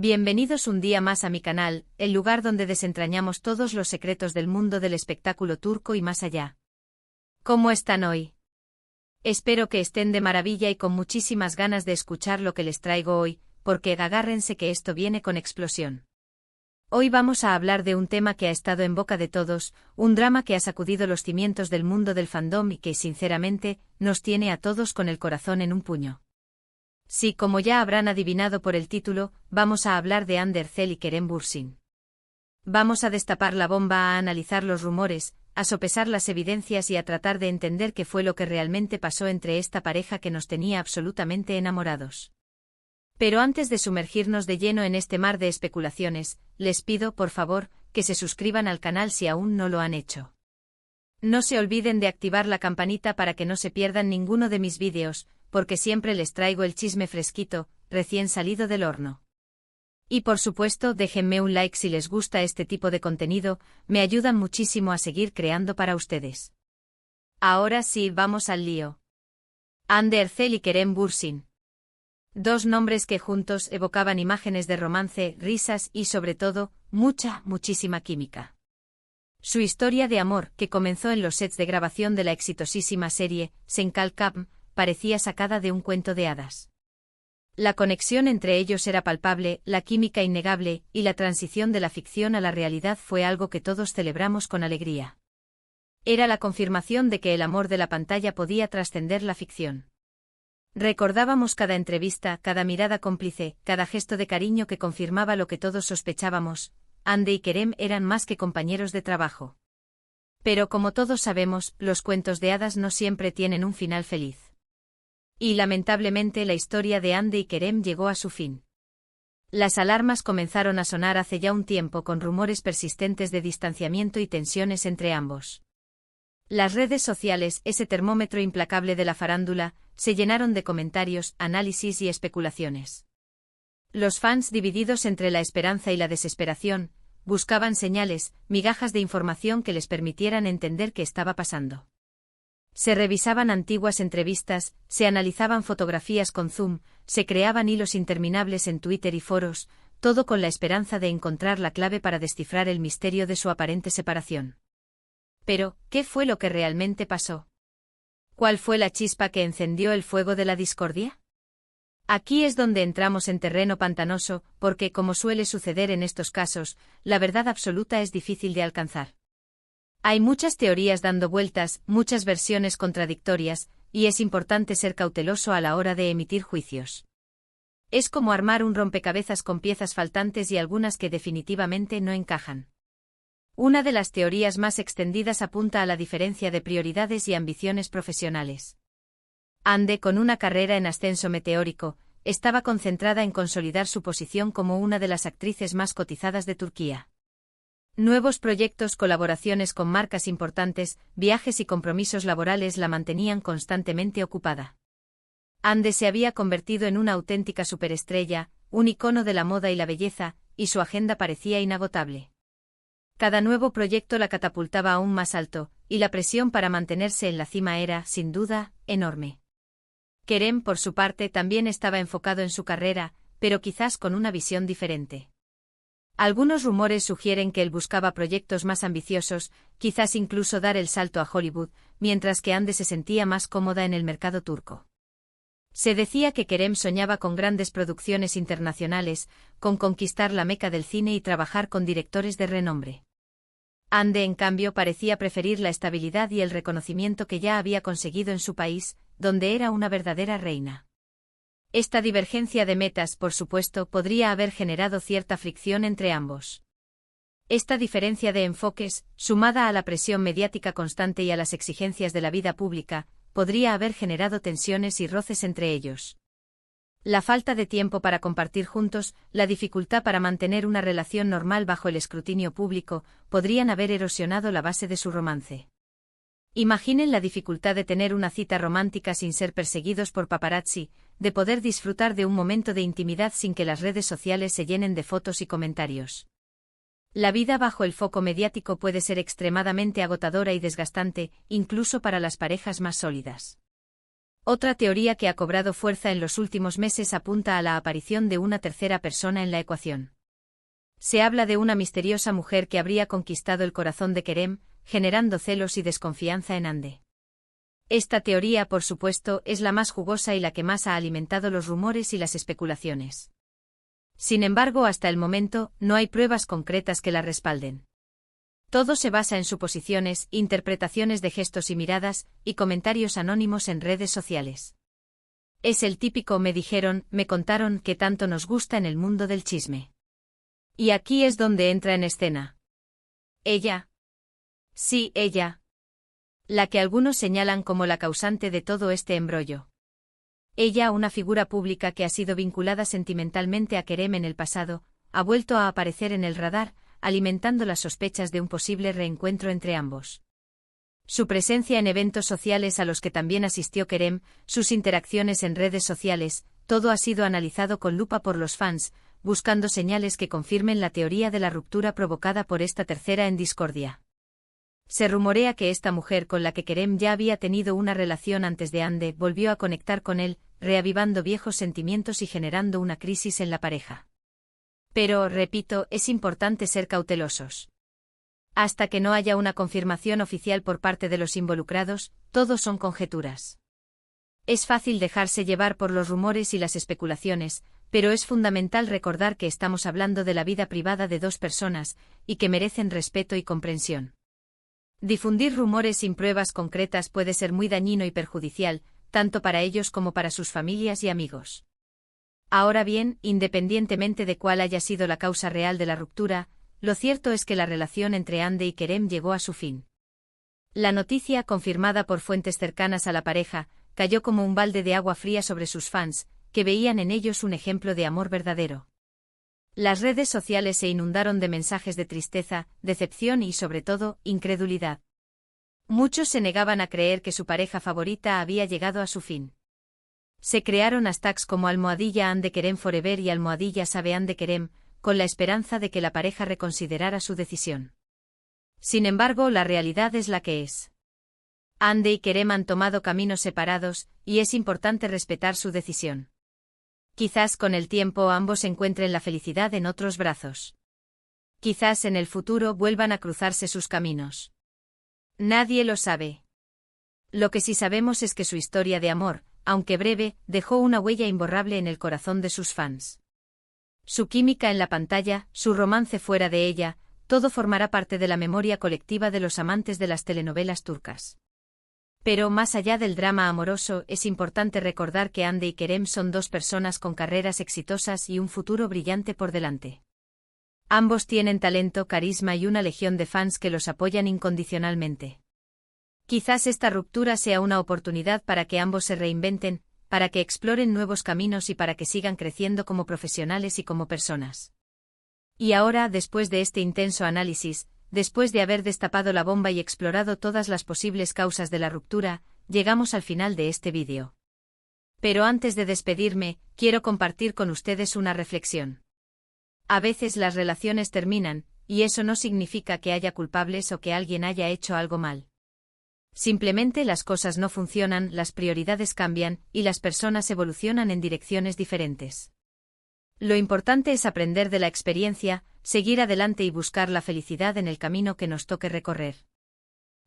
Bienvenidos un día más a mi canal, el lugar donde desentrañamos todos los secretos del mundo del espectáculo turco y más allá. ¿Cómo están hoy? Espero que estén de maravilla y con muchísimas ganas de escuchar lo que les traigo hoy, porque agárrense que esto viene con explosión. Hoy vamos a hablar de un tema que ha estado en boca de todos, un drama que ha sacudido los cimientos del mundo del fandom y que, sinceramente, nos tiene a todos con el corazón en un puño. Sí, como ya habrán adivinado por el título, vamos a hablar de Hande Erçel y Kerem Bürsin. Vamos a destapar la bomba, a analizar los rumores, a sopesar las evidencias y a tratar de entender qué fue lo que realmente pasó entre esta pareja que nos tenía absolutamente enamorados. Pero antes de sumergirnos de lleno en este mar de especulaciones, les pido, por favor, que se suscriban al canal si aún no lo han hecho. No se olviden de activar la campanita para que no se pierdan ninguno de mis vídeos, porque siempre les traigo el chisme fresquito, recién salido del horno. Y por supuesto, déjenme un like si les gusta este tipo de contenido, me ayudan muchísimo a seguir creando para ustedes. Ahora sí, vamos al lío. Hande Erçel y Kerem Bürsin. Dos nombres que juntos evocaban imágenes de romance, risas y, sobre todo, muchísima química. Su historia de amor, que comenzó en los sets de grabación de la exitosísima serie Sen Kalkam, parecía sacada de un cuento de hadas. La conexión entre ellos era palpable, la química innegable, y la transición de la ficción a la realidad fue algo que todos celebramos con alegría. Era la confirmación de que el amor de la pantalla podía trascender la ficción. Recordábamos cada entrevista, cada mirada cómplice, cada gesto de cariño que confirmaba lo que todos sospechábamos: Hande y Kerem eran más que compañeros de trabajo. Pero como todos sabemos, los cuentos de hadas no siempre tienen un final feliz. Y lamentablemente la historia de Hande y Kerem llegó a su fin. Las alarmas comenzaron a sonar hace ya un tiempo con rumores persistentes de distanciamiento y tensiones entre ambos. Las redes sociales, ese termómetro implacable de la farándula, se llenaron de comentarios, análisis y especulaciones. Los fans, divididos entre la esperanza y la desesperación, buscaban señales, migajas de información que les permitieran entender qué estaba pasando. Se revisaban antiguas entrevistas, se analizaban fotografías con zoom, se creaban hilos interminables en Twitter y foros, todo con la esperanza de encontrar la clave para descifrar el misterio de su aparente separación. Pero, ¿qué fue lo que realmente pasó? ¿Cuál fue la chispa que encendió el fuego de la discordia? Aquí es donde entramos en terreno pantanoso, porque, como suele suceder en estos casos, la verdad absoluta es difícil de alcanzar. Hay muchas teorías dando vueltas, muchas versiones contradictorias, y es importante ser cauteloso a la hora de emitir juicios. Es como armar un rompecabezas con piezas faltantes y algunas que definitivamente no encajan. Una de las teorías más extendidas apunta a la diferencia de prioridades y ambiciones profesionales. Hande, con una carrera en ascenso meteórico, estaba concentrada en consolidar su posición como una de las actrices más cotizadas de Turquía. Nuevos proyectos, colaboraciones con marcas importantes, viajes y compromisos laborales la mantenían constantemente ocupada. Hande se había convertido en una auténtica superestrella, un icono de la moda y la belleza, y su agenda parecía inagotable. Cada nuevo proyecto la catapultaba aún más alto, y la presión para mantenerse en la cima era, sin duda, enorme. Kerem, por su parte, también estaba enfocado en su carrera, pero quizás con una visión diferente. Algunos rumores sugieren que él buscaba proyectos más ambiciosos, quizás incluso dar el salto a Hollywood, mientras que Hande se sentía más cómoda en el mercado turco. Se decía que Kerem soñaba con grandes producciones internacionales, con conquistar la meca del cine y trabajar con directores de renombre. Hande, en cambio, parecía preferir la estabilidad y el reconocimiento que ya había conseguido en su país, donde era una verdadera reina. Esta divergencia de metas, por supuesto, podría haber generado cierta fricción entre ambos. Esta diferencia de enfoques, sumada a la presión mediática constante y a las exigencias de la vida pública, podría haber generado tensiones y roces entre ellos. La falta de tiempo para compartir juntos, la dificultad para mantener una relación normal bajo el escrutinio público, podrían haber erosionado la base de su romance. Imaginen la dificultad de tener una cita romántica sin ser perseguidos por paparazzi, de poder disfrutar de un momento de intimidad sin que las redes sociales se llenen de fotos y comentarios. La vida bajo el foco mediático puede ser extremadamente agotadora y desgastante, incluso para las parejas más sólidas. Otra teoría que ha cobrado fuerza en los últimos meses apunta a la aparición de una tercera persona en la ecuación. Se habla de una misteriosa mujer que habría conquistado el corazón de Kerem, generando celos y desconfianza en Hande. Esta teoría, por supuesto, es la más jugosa y la que más ha alimentado los rumores y las especulaciones. Sin embargo, hasta el momento, no hay pruebas concretas que la respalden. Todo se basa en suposiciones, interpretaciones de gestos y miradas, y comentarios anónimos en redes sociales. Es el típico me dijeron, me contaron que tanto nos gusta en el mundo del chisme. Y aquí es donde entra en escena. Ella. Sí, ella. La que algunos señalan como la causante de todo este embrollo. Ella, una figura pública que ha sido vinculada sentimentalmente a Kerem en el pasado, ha vuelto a aparecer en el radar, alimentando las sospechas de un posible reencuentro entre ambos. Su presencia en eventos sociales a los que también asistió Kerem, sus interacciones en redes sociales, todo ha sido analizado con lupa por los fans, buscando señales que confirmen la teoría de la ruptura provocada por esta tercera en discordia. Se rumorea que esta mujer con la que Kerem ya había tenido una relación antes de Hande volvió a conectar con él, reavivando viejos sentimientos y generando una crisis en la pareja. Pero, repito, es importante ser cautelosos. Hasta que no haya una confirmación oficial por parte de los involucrados, todo son conjeturas. Es fácil dejarse llevar por los rumores y las especulaciones, pero es fundamental recordar que estamos hablando de la vida privada de dos personas, y que merecen respeto y comprensión. Difundir rumores sin pruebas concretas puede ser muy dañino y perjudicial, tanto para ellos como para sus familias y amigos. Ahora bien, independientemente de cuál haya sido la causa real de la ruptura, lo cierto es que la relación entre Hande y Kerem llegó a su fin. La noticia, confirmada por fuentes cercanas a la pareja, cayó como un balde de agua fría sobre sus fans, que veían en ellos un ejemplo de amor verdadero. Las redes sociales se inundaron de mensajes de tristeza, decepción y, sobre todo, incredulidad. Muchos se negaban a creer que su pareja favorita había llegado a su fin. Se crearon hashtags como #Hande Kerem Forever y #Sabe Hande Kerem, con la esperanza de que la pareja reconsiderara su decisión. Sin embargo, la realidad es la que es. Hande y Kerem han tomado caminos separados, y es importante respetar su decisión. Quizás con el tiempo ambos encuentren la felicidad en otros brazos. Quizás en el futuro vuelvan a cruzarse sus caminos. Nadie lo sabe. Lo que sí sabemos es que su historia de amor, aunque breve, dejó una huella imborrable en el corazón de sus fans. Su química en la pantalla, su romance fuera de ella, todo formará parte de la memoria colectiva de los amantes de las telenovelas turcas. Pero más allá del drama amoroso, es importante recordar que Hande y Kerem son dos personas con carreras exitosas y un futuro brillante por delante. Ambos tienen talento, carisma y una legión de fans que los apoyan incondicionalmente. Quizás esta ruptura sea una oportunidad para que ambos se reinventen, para que exploren nuevos caminos y para que sigan creciendo como profesionales y como personas. Y ahora, después de este intenso análisis, después de haber destapado la bomba y explorado todas las posibles causas de la ruptura, llegamos al final de este vídeo. Pero antes de despedirme, quiero compartir con ustedes una reflexión. A veces las relaciones terminan, y eso no significa que haya culpables o que alguien haya hecho algo mal. Simplemente las cosas no funcionan, las prioridades cambian, y las personas evolucionan en direcciones diferentes. Lo importante es aprender de la experiencia, seguir adelante y buscar la felicidad en el camino que nos toque recorrer.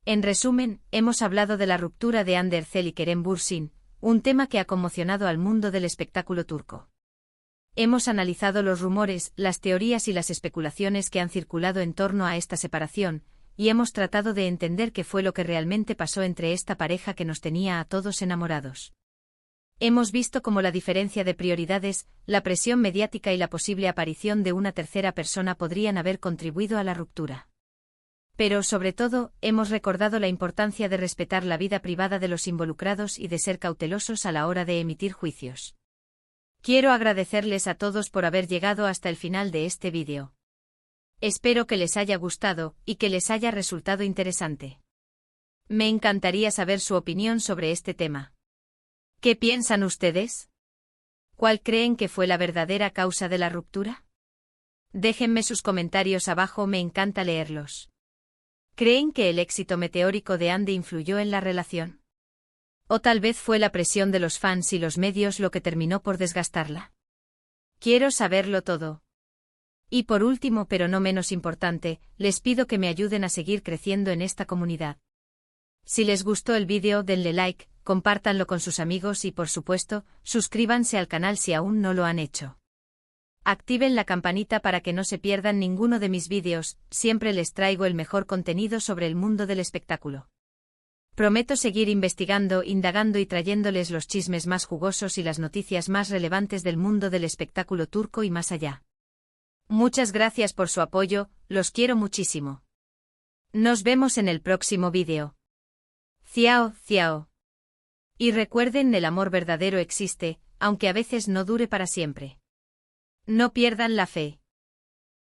En resumen, hemos hablado de la ruptura de Hande Erçel y Kerem Bürsin, un tema que ha conmocionado al mundo del espectáculo turco. Hemos analizado los rumores, las teorías y las especulaciones que han circulado en torno a esta separación, y hemos tratado de entender qué fue lo que realmente pasó entre esta pareja que nos tenía a todos enamorados. Hemos visto cómo la diferencia de prioridades, la presión mediática y la posible aparición de una tercera persona podrían haber contribuido a la ruptura. Pero, sobre todo, hemos recordado la importancia de respetar la vida privada de los involucrados y de ser cautelosos a la hora de emitir juicios. Quiero agradecerles a todos por haber llegado hasta el final de este vídeo. Espero que les haya gustado y que les haya resultado interesante. Me encantaría saber su opinión sobre este tema. ¿Qué piensan ustedes? ¿Cuál creen que fue la verdadera causa de la ruptura? Déjenme sus comentarios abajo, me encanta leerlos. ¿Creen que el éxito meteórico de Hande influyó en la relación? O tal vez fue la presión de los fans y los medios lo que terminó por desgastarla. Quiero saberlo todo. Y por último, pero no menos importante, les pido que me ayuden a seguir creciendo en esta comunidad. Si les gustó el vídeo, denle like, compártanlo con sus amigos y por supuesto, suscríbanse al canal si aún no lo han hecho. Activen la campanita para que no se pierdan ninguno de mis vídeos, siempre les traigo el mejor contenido sobre el mundo del espectáculo. Prometo seguir investigando, indagando y trayéndoles los chismes más jugosos y las noticias más relevantes del mundo del espectáculo turco y más allá. Muchas gracias por su apoyo, los quiero muchísimo. Nos vemos en el próximo vídeo. Ciao, ciao. Y recuerden, el amor verdadero existe, aunque a veces no dure para siempre. No pierdan la fe.